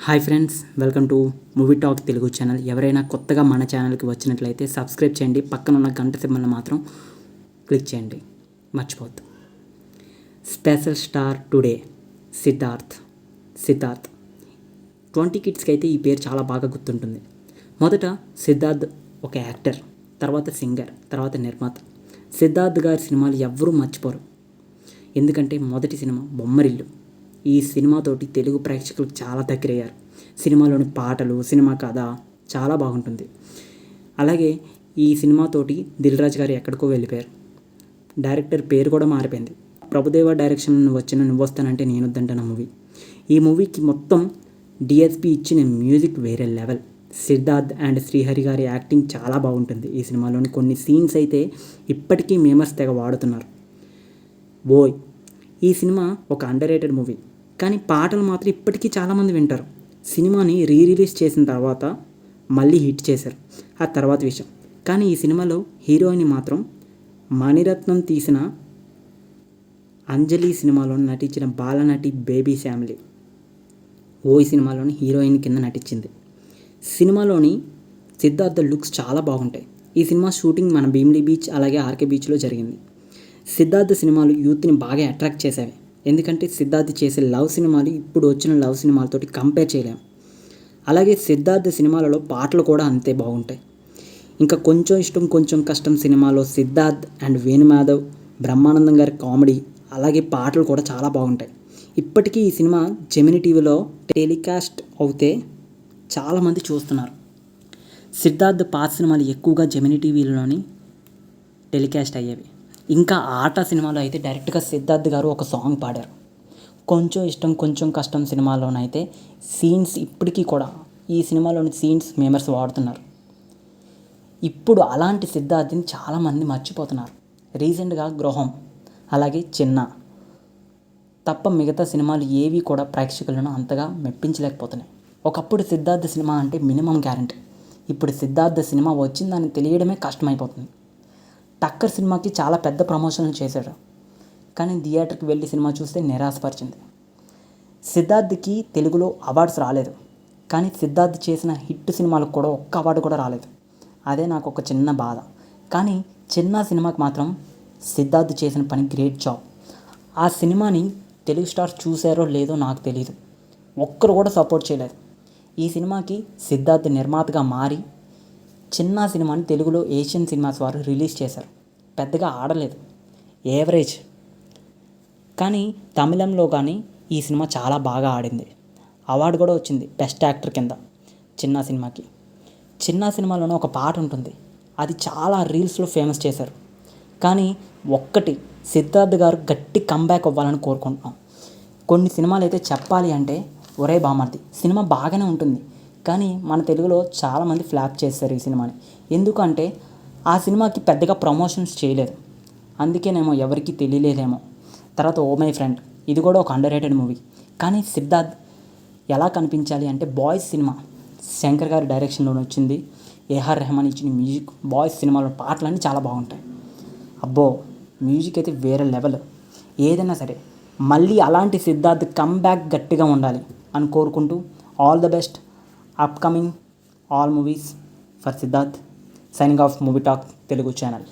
Hi friends, welcome to movie talk Telugu channel. ఎవరైనా కొత్తగా మన ఛానల్కి వచ్చినట్లయితే సబ్స్క్రైబ్ చేయండి, పక్కన ఉన్న గంట సింబల్ని మాత్రం క్లిక్ చేయండి, మర్చిపోవద్దు. స్పెషల్ స్టార్ టుడే సిద్ధార్థ్ 20 కిడ్స్కి అయితే ఈ పేరు చాలా బాగా గుర్తుంటుంది. మొదట సిద్ధార్థ్ ఒక యాక్టర్, తర్వాత సింగర్, తర్వాత నిర్మాత. సిద్ధార్థ్ గారి సినిమాలు ఎవ్వరూ మర్చిపోరు, ఎందుకంటే మొదటి సినిమా బొమ్మరిల్లు. ఈ సినిమాతోటి తెలుగు ప్రేక్షకులకు చాలా దగ్గరయ్యారు. సినిమాలోని పాటలు, సినిమా కథ చాలా బాగుంటుంది. అలాగే ఈ సినిమాతోటి దిల్ రాజు గారు ఎక్కడికో వెళ్ళిపోయారు. డైరెక్టర్ పేరు కూడా మారిపోయింది. ప్రభుదేవా డైరెక్షన్ వచ్చిన నువ్వొస్తానంటే నేనొద్దంటాను మూవీ. ఈ మూవీకి మొత్తం డిఎస్పి ఇచ్చిన మ్యూజిక్ వేరే లెవెల్. సిద్ధార్థ్ అండ్ శ్రీహరి గారి యాక్టింగ్ చాలా బాగుంటుంది. ఈ సినిమాలోని కొన్ని సీన్స్ అయితే ఇప్పటికీ మేమర్స్ తెగ వాడుతున్నారు. ఈ సినిమా ఒక అండర్ రేటెడ్ మూవీ, కానీ పాటలు మాత్రం ఇప్పటికీ చాలామంది వింటారు. సినిమాని రిలీజ్ చేసిన తర్వాత మళ్ళీ హిట్ చేశారు, ఆ తర్వాత విషయం. కానీ ఈ సినిమాలో హీరోయిన్ మాత్రం మణిరత్నం తీసిన అంజలి సినిమాలో నటించిన బాలనటి బేబీ ఫ్యామిలీ ఈ సినిమాలోని హీరోయిన్ కింద నటించింది. సినిమాలోని సిద్ధార్థ లుక్స్ చాలా బాగుంటాయి. ఈ సినిమా షూటింగ్ మన భీమిలీ బీచ్ అలాగే ఆర్కే బీచ్లో జరిగింది. సిద్ధార్థ సినిమాలు యూత్ని బాగా అట్రాక్ట్ చేసేవి, ఎందుకంటే సిద్ధార్థ్ చేసే లవ్ సినిమాలు ఇప్పుడు వచ్చిన లవ్ సినిమాలతోటి కంపేర్ చేయలేము. అలాగే సిద్ధార్థ్ సినిమాలలో పాటలు కూడా అంతే బాగుంటాయి. ఇంకా కొంచెం ఇష్టం కొంచెం కష్టం సినిమాలో సిద్ధార్థ్ అండ్ వేణుమాధవ్, బ్రహ్మానందం గారి కామెడీ, అలాగే పాటలు కూడా చాలా బాగుంటాయి. ఇప్పటికీ ఈ సినిమా జెమినీ టీవీలో టెలికాస్ట్ అవుతే చాలామంది చూస్తున్నారు. సిద్ధార్థ్ పాత సినిమాలు ఎక్కువగా జెమినీ టీవీలోని టెలికాస్ట్ అయ్యేవి. ఇంకా ఆట సినిమాలో అయితే డైరెక్ట్గా సిద్ధార్థ్ గారు ఒక సాంగ్ పాడారు. కొంచెం ఇష్టం కొంచెం కష్టం సినిమాలోనైతే సీన్స్ ఇప్పటికీ కూడా ఈ సినిమాలోని సీన్స్ మేమర్స్ వాడుతున్నారు. ఇప్పుడు అలాంటి సిద్ధార్థ్ని చాలామంది మర్చిపోతున్నారు. రీసెంట్గా గృహం, అలాగే చిన్న తప్ప మిగతా సినిమాలు ఏవి కూడా ప్రేక్షకులను అంతగా మెప్పించలేకపోతున్నాయి. ఒకప్పుడు సిద్ధార్థ్ సినిమా అంటే మినిమం గ్యారెంటీ. ఇప్పుడు సిద్ధార్థ్ సినిమా వచ్చిందని తెలియడమే కష్టమైపోతుంది. టక్కర్ సినిమాకి చాలా పెద్ద ప్రమోషన్లు చేశాడు, కానీ థియేటర్కి వెళ్ళి సినిమా చూస్తే నిరాశపరిచింది. సిద్ధార్థ్కి తెలుగులో అవార్డ్స్ రాలేదు, కానీ సిద్ధార్థ్ చేసిన హిట్ సినిమాలకు కూడా ఒక్క అవార్డు కూడా రాలేదు. అదే నాకు ఒక చిన్న బాధ. కానీ చిన్న సినిమాకి మాత్రం సిద్ధార్థ్ చేసిన పని గ్రేట్ జాబ్. ఆ సినిమాని తెలుగు స్టార్స్ చూసారో లేదో నాకు తెలియదు, ఒక్కరు కూడా సపోర్ట్ చేయలేదు. ఈ సినిమాకి సిద్ధార్థ్ నిర్మాతగా మారి చిన్న సినిమాని తెలుగులో ఏషియన్ సినిమాస్ వారు రిలీజ్ చేశారు. పెద్దగా ఆడలేదు, యావరేజ్. కానీ తమిళంలో కానీ ఈ సినిమా చాలా బాగా ఆడింది. అవార్డు కూడా వచ్చింది బెస్ట్ యాక్టర్ కింద చిన్న సినిమాకి. చిన్న సినిమాలోనే ఒక పాట ఉంటుంది, అది చాలా రీల్స్లో ఫేమస్ చేశారు. కానీ ఒక్కటి సిద్ధార్థ్ గారు గట్టి కంబ్యాక్ అవ్వాలని కోరుకుంటున్నాం. కొన్ని సినిమాలు అయితే చెప్పాలి అంటే ఒరే బామర్ది సినిమా బాగానే ఉంటుంది, కానీ మన తెలుగులో చాలామంది ఫ్లాప్ చేస్తారు ఈ సినిమాని. ఎందుకంటే ఆ సినిమాకి పెద్దగా ప్రమోషన్స్ చేయలేదు, అందుకేనేమో ఎవరికి తెలియలేదేమో. తర్వాత ఓ మై ఫ్రెండ్, ఇది కూడా ఒక అండర్ రేటెడ్ మూవీ. కానీ సిద్ధార్థ్ ఎలా కనిపించాలి అంటే బాయ్స్ సినిమా శంకర్ గారి డైరెక్షన్లోనే వచ్చింది. ఏఆర్ రెహమాన్ ఇచ్చిన మ్యూజిక్, బాయ్స్ సినిమాలో పాటలన్నీ చాలా బాగుంటాయి. అబ్బో మ్యూజిక్ అయితే వేరే లెవెల్. ఏదైనా సరే మళ్ళీ అలాంటి సిద్ధార్థ్ కమ్బ్యాక్ గట్టిగా ఉండాలి అని కోరుకుంటూ all the best upcoming all movies for Siddharth. Signing off movie talk Telugu channel.